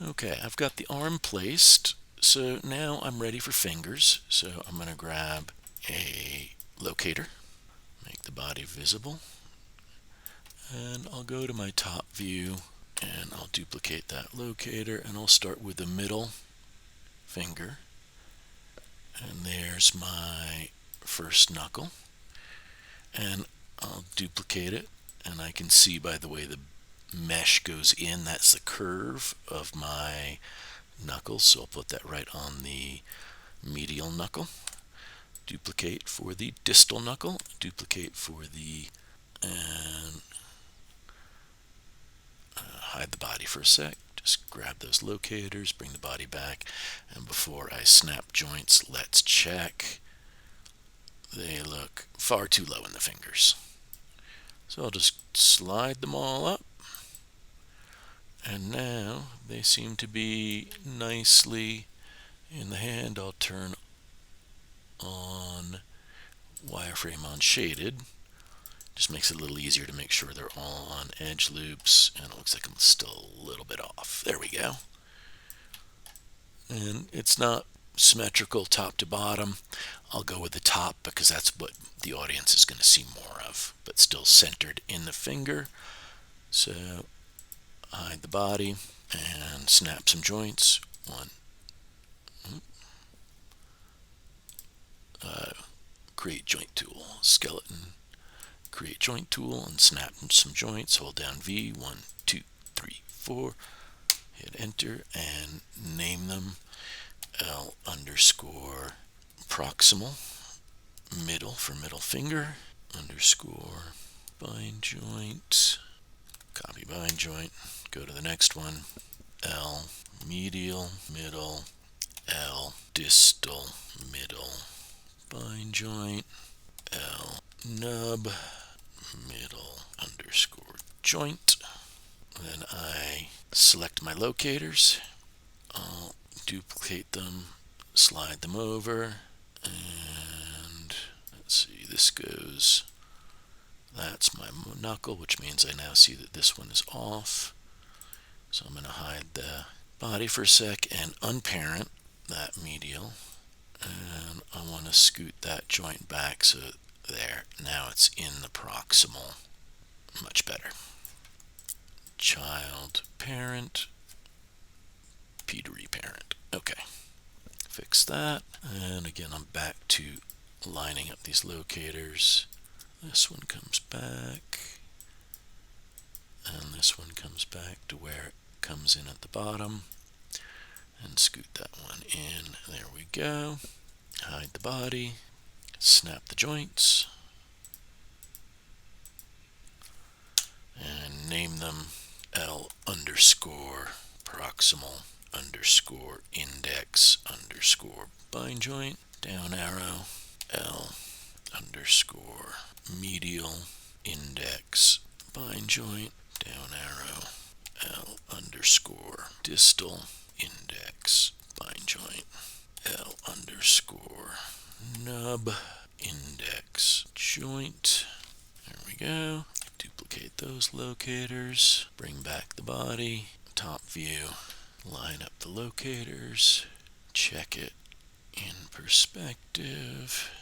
Okay, I've got the arm placed, so now I'm ready for fingers. So I'm going to grab a locator, make the body visible, and I'll go to my top view and I'll duplicate that locator, and I'll start with the middle finger, and there's my first knuckle, and I'll duplicate it, and I can see by the way the mesh goes in, that's the curve of my knuckles, so I'll put that right on the medial knuckle. Duplicate for the distal knuckle, duplicate for the, and hide the body for a sec. Just grab those locators, bring the body back, and before I snap joints, let's check. They look far too low in the fingers. So I'll just slide them all up, and now they seem to be nicely in the hand. I'll turn on wireframe on shaded. Just makes it a little easier to make sure they're all on edge loops, and it looks like I'm still a little bit off. There we go. And it's not symmetrical top to bottom. I'll go with the top because that's what the audience is going to see more of, but still centered in the finger. So hide the body and snap some joints. One, create joint tool, skeleton, create joint tool, and snap some joints. Hold down V, 1, 2, 3, 4, hit enter, and name them L underscore proximal, middle for middle finger, underscore bind joint, copy bind joint, go to the next one, L medial, middle, L distal, middle, bind joint, L nub, middle, underscore joint. Then I select my locators, I'll duplicate them, slide them over, and let's see, this goes, that's my knuckle, which means I now see that this one is off. So I'm going to hide the body for a sec and unparent that medial, and I want to scoot that joint back, so there, now it's in the proximal. Much better. Child parent, Petery parent. Okay, fix that, and again I'm back to lining up these locators. This one comes back, and this one comes back to where it comes in at the bottom, and scoot that one in. There we go. Hide the body, snap the joints, and name them L underscore proximal underscore index underscore bind joint, down arrow, L underscore medial index bind joint, down arrow, L underscore distal index bind joint, L underscore nub index joint. There we go. Duplicate those locators, bring back the body, top view, line up the locators, check it in perspective.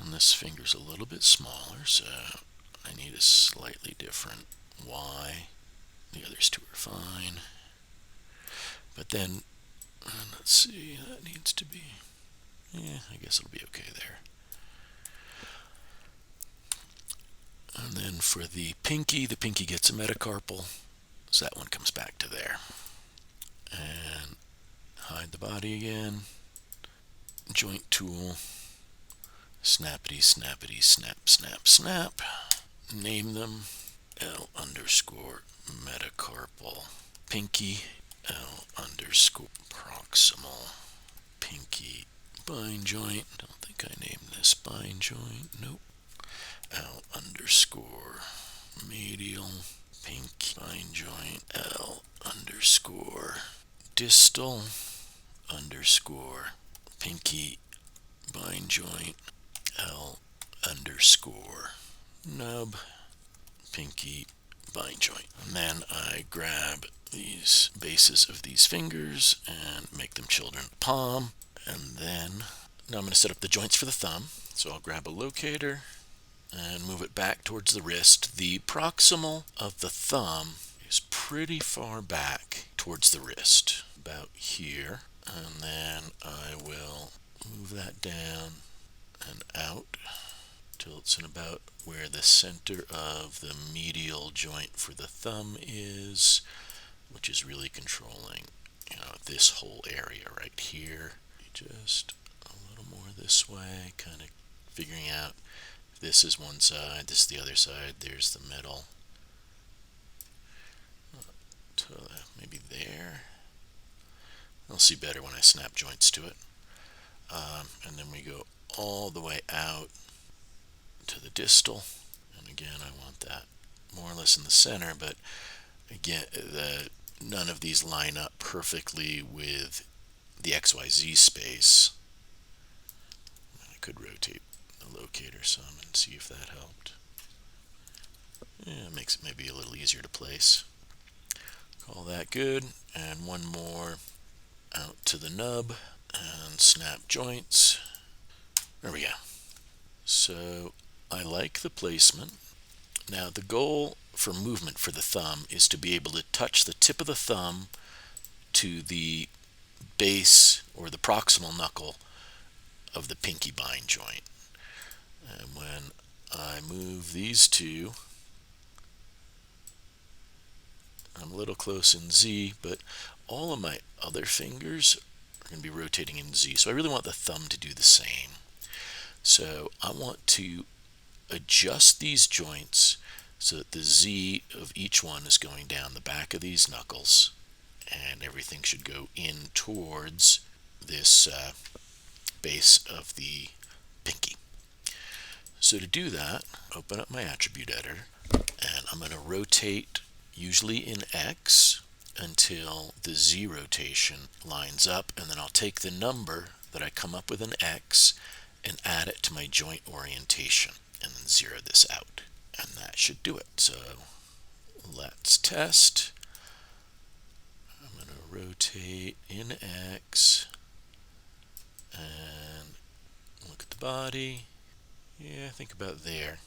And this finger's a little bit smaller, so I need a slightly different Y. The others two are fine. But then, let's see, that needs to be, I guess it'll be okay there. And then for the pinky gets a metacarpal, so that one comes back to there. And hide the body again, joint tool, snappity, snappity, snap, snap, snap. Name them L underscore metacarpal pinky, L underscore proximal pinky bind joint. Don't think I named this bind joint. Nope. L underscore medial pinky bind joint, L underscore distal underscore pinky bind joint, L underscore nub pinky bind joint. And then I grab these bases of these fingers and make them children of the palm. And then now I'm going to set up the joints for the thumb. So I'll grab a locator and move it back towards the wrist. The proximal of the thumb is pretty far back towards the wrist, about here. And then I will move that down and out till it's in about where the center of the medial joint for the thumb is, which is really controlling, this whole area right here. Just a little more this way, kind of figuring out if this is one side, this is the other side, there's the middle. Maybe there. I'll see better when I snap joints to it. And then we go all the way out to the distal. And again, I want that more or less in the center, but again, none of these line up perfectly with the XYZ space. I could rotate the locator some and see if that helped. Yeah, it makes it maybe a little easier to place. Call that good. And one more out to the nub and snap joints. There we go. So I like the placement. Now the goal for movement for the thumb is to be able to touch the tip of the thumb to the base or the proximal knuckle of the pinky bind joint. And when I move these two, I'm a little close in Z, but all of my other fingers are going to be rotating in Z. So I really want the thumb to do the same. So I want to adjust these joints so that the Z of each one is going down the back of these knuckles, and everything should go in towards this base of the pinky. So to do that, open up my attribute editor, and I'm going to rotate, usually in X, until the Z rotation lines up, and then I'll take the number that I come up with in X and add it to my joint orientation, and then zero this out. And that should do it. So let's test. I'm going to rotate in X and look at the body. Yeah, I think about there.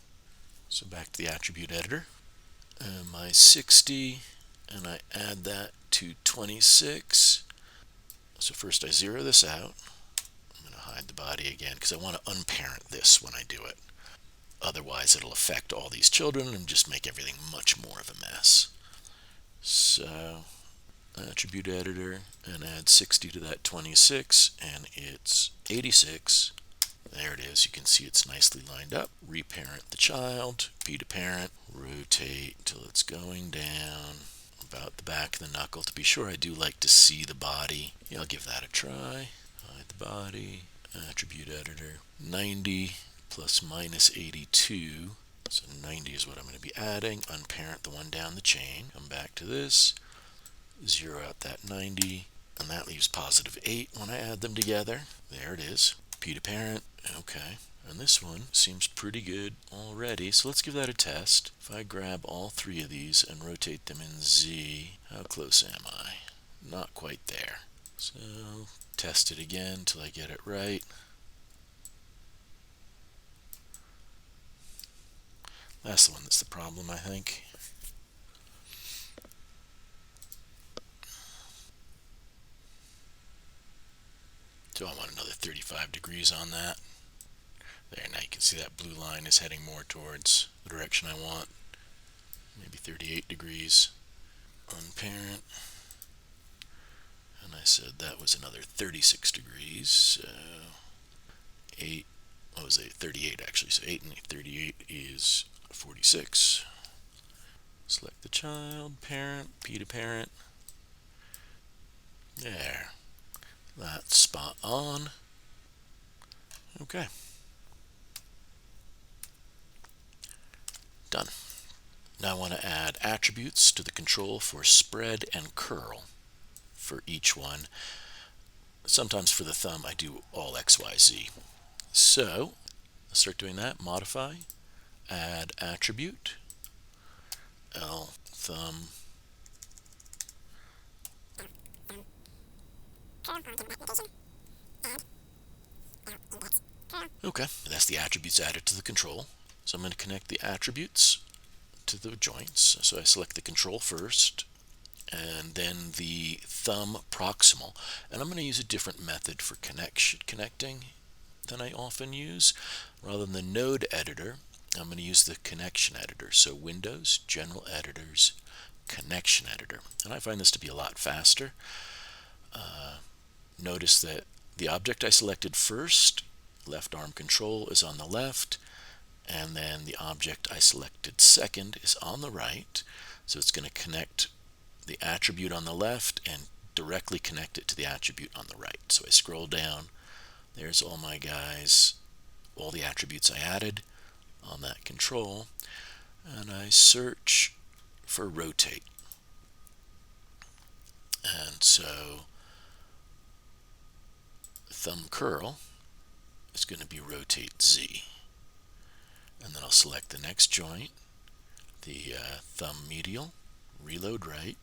So back to the attribute editor. And my 60, and I add that to 26. So first I zero this out. I'm going to hide the body again because I want to unparent this when I do it. Otherwise it'll affect all these children and just make everything much more of a mess. So attribute editor and add 60 to that 26, and it's 86. There it is. You can see it's nicely lined up. Reparent the child, P to parent, rotate until it's going down about the back of the knuckle. To be sure, I do like to see the body. Yeah, I'll give that a try. Hide the body, attribute editor, 90 plus minus 82. So 90 is what I'm going to be adding. Unparent the one down the chain. Come back to this. Zero out that 90. And that leaves positive 8 when I add them together. There it is. P to parent. Okay. And this one seems pretty good already. So let's give that a test. If I grab all three of these and rotate them in Z, how close am I? Not quite there. So test it again till I get it right. That's the one that's the problem, I think. So I want another 35 degrees on that. There, now you can see that blue line is heading more towards the direction I want. Maybe 38 degrees. Unparent. And I said that was another 36 degrees. So 8, what was it? 38 actually. So 8 and 38 is 46. Select the child, parent, P to parent. There. That's spot on. Okay. Done. Now I want to add attributes to the control for spread and curl for each one. Sometimes for the thumb I do all XYZ. So let's start doing that. Modify, add attribute, L thumb Okay, that's the attributes added to the control. So I'm going to connect the attributes to the joints. So I select the control first, and then the thumb proximal. And I'm going to use a different method for connecting than I often use. Rather than the node editor, I'm going to use the connection editor. So Windows, General Editors, Connection Editor. And I find this to be a lot faster. Notice that the object I selected first, left arm control, is on the left, and then the object I selected second is on the right. So it's going to connect the attribute on the left and directly connect it to the attribute on the right. So I scroll down, there's all my guys, all the attributes I added on that control, and I search for rotate. And so thumb curl is going to be rotate Z. And then I'll select the next joint, the thumb medial, reload right,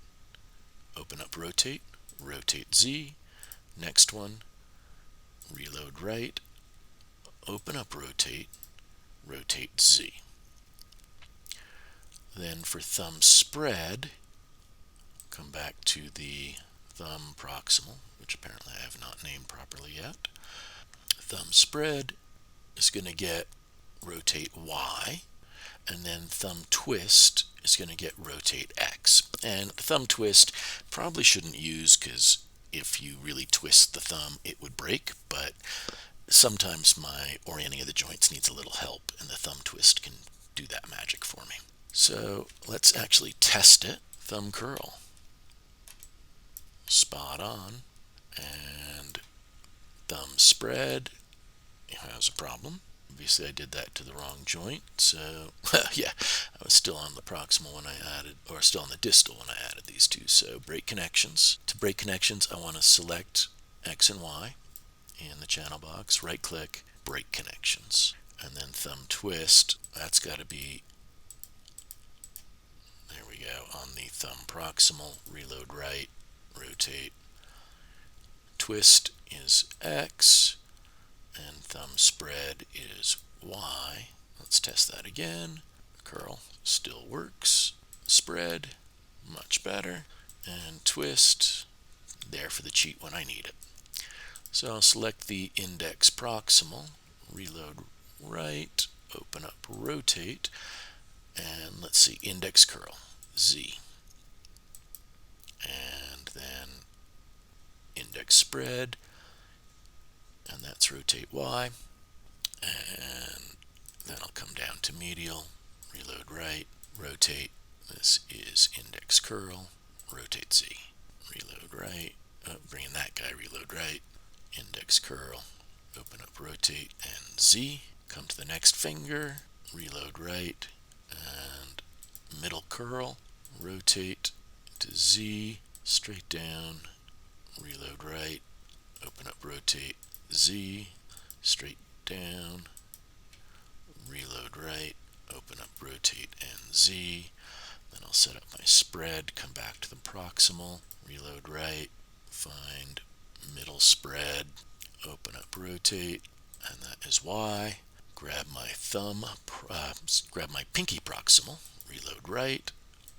open up rotate, rotate Z, next one, reload right, open up rotate, rotate Z. Then for thumb spread, come back to the thumb proximal, which apparently I have not named properly yet. Thumb spread is going to get rotate Y, and then thumb twist is going to get rotate X. And thumb twist probably shouldn't use, because if you really twist the thumb it would break, but sometimes my orienting of the joints needs a little help, and the thumb twist can do that magic for me. So let's actually test it. Thumb curl, spot on, and thumb spread has a problem. Obviously I did that to the wrong joint, so yeah, I was still on the proximal when I added, or still on the distal when I added these two. So break connections. To break connections, I want to select X and Y in the channel box, right click, break connections, and then thumb twist, that's got to be, there we go, on the thumb proximal, reload right, rotate, twist is X, and thumb spread is Y. Let's test that again. Curl still works. Spread, much better. And twist, there for the cheat when I need it. So I'll select the index proximal, reload right, open up rotate, and let's see, index curl, Z. And then index spread, and that's rotate Y. And then I'll come down to medial, reload right, rotate, this is index curl, rotate Z, reload right, bring in that guy, reload right, index curl, open up rotate and Z, come to the next finger, reload right, and middle curl, rotate to Z, straight down, reload right, open up rotate, Z, straight down, reload right, open up rotate and Z. Then I'll set up my spread, come back to the proximal, reload right, find middle spread, open up rotate, and that is Y. Grab my thumb, grab my pinky proximal, reload right,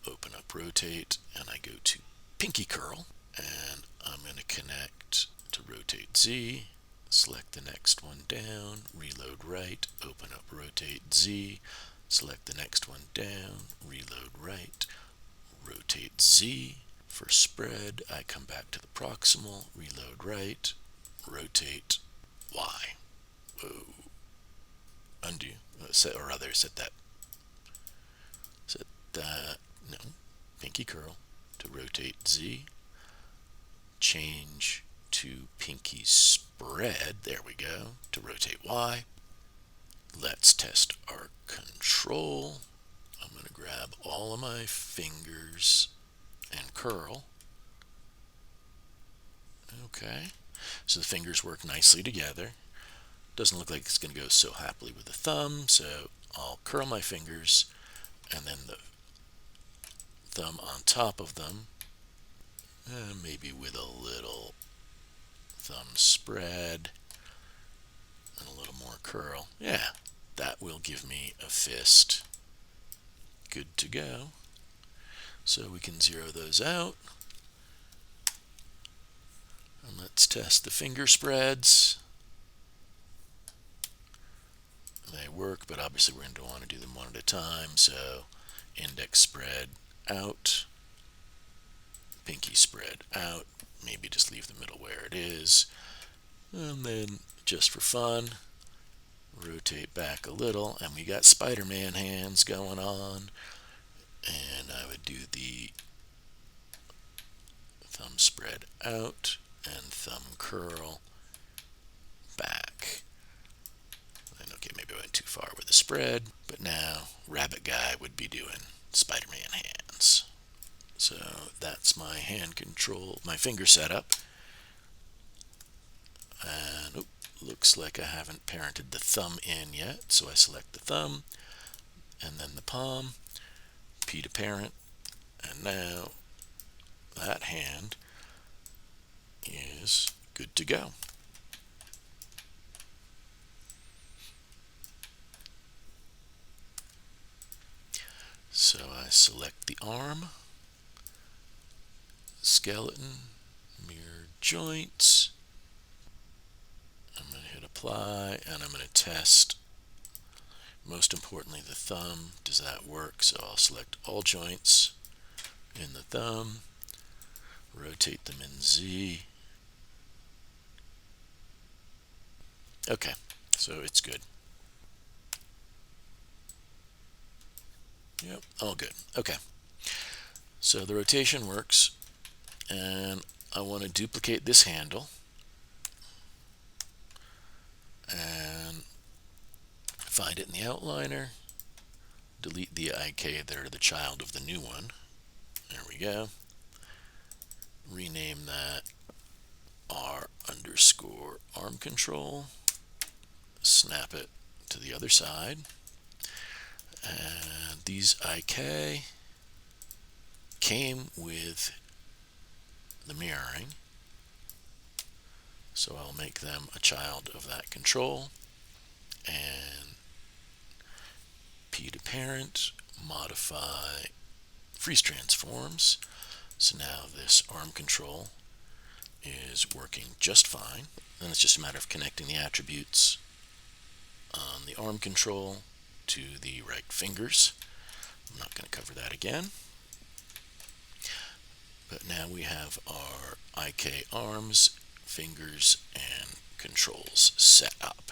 open up rotate, and I go to pinky curl, and I'm going to connect to rotate Z, select the next one down, reload right, open up rotate Z, select the next one down, reload right, rotate Z. For spread, I come back to the proximal, reload right, rotate Y. Whoa. Undo, set that, no, pinky curl to rotate Z, change to pinky spread, there we go, to rotate Y. Let's test our control. I'm going to grab all of my fingers and curl. Okay, so the fingers work nicely together. Doesn't look like it's going to go so happily with the thumb, so I'll curl my fingers and then the thumb on top of them, maybe with a little spread, and a little more curl. Yeah, that will give me a fist. Good to go. So we can zero those out. And let's test the finger spreads. They work, but obviously we're going to want to do them one at a time. So index spread out, pinky spread out, maybe just leave the middle where it is, and then just for fun, rotate back a little, and we got Spider-Man hands going on. And I would do the thumb spread out and thumb curl back. And okay, maybe I went too far with the spread, but now Rabbit Guy would be doing Spider-Man hands. So that's my hand control, my finger setup. And looks like I haven't parented the thumb in yet, so I select the thumb and then the palm, P to parent, and now that hand is good to go. So I select the arm, skeleton, mirror joints. I'm going to hit apply, and I'm going to test, most importantly, the thumb. Does that work? So I'll select all joints in the thumb, rotate them in Z. Okay, so it's good. Yep, all good. Okay, so the rotation works, and I want to duplicate this handle and find it in the outliner, delete the IK that are the child of the new one. There we go. Rename that R_arm control. Snap it to the other side. And these IK came with the mirroring, so I'll make them a child of that control. And P to parent, modify freeze transforms. So now this arm control is working just fine. Then it's just a matter of connecting the attributes on the arm control to the right fingers. I'm not going to cover that again. But now we have our IK arms, fingers, and controls set up.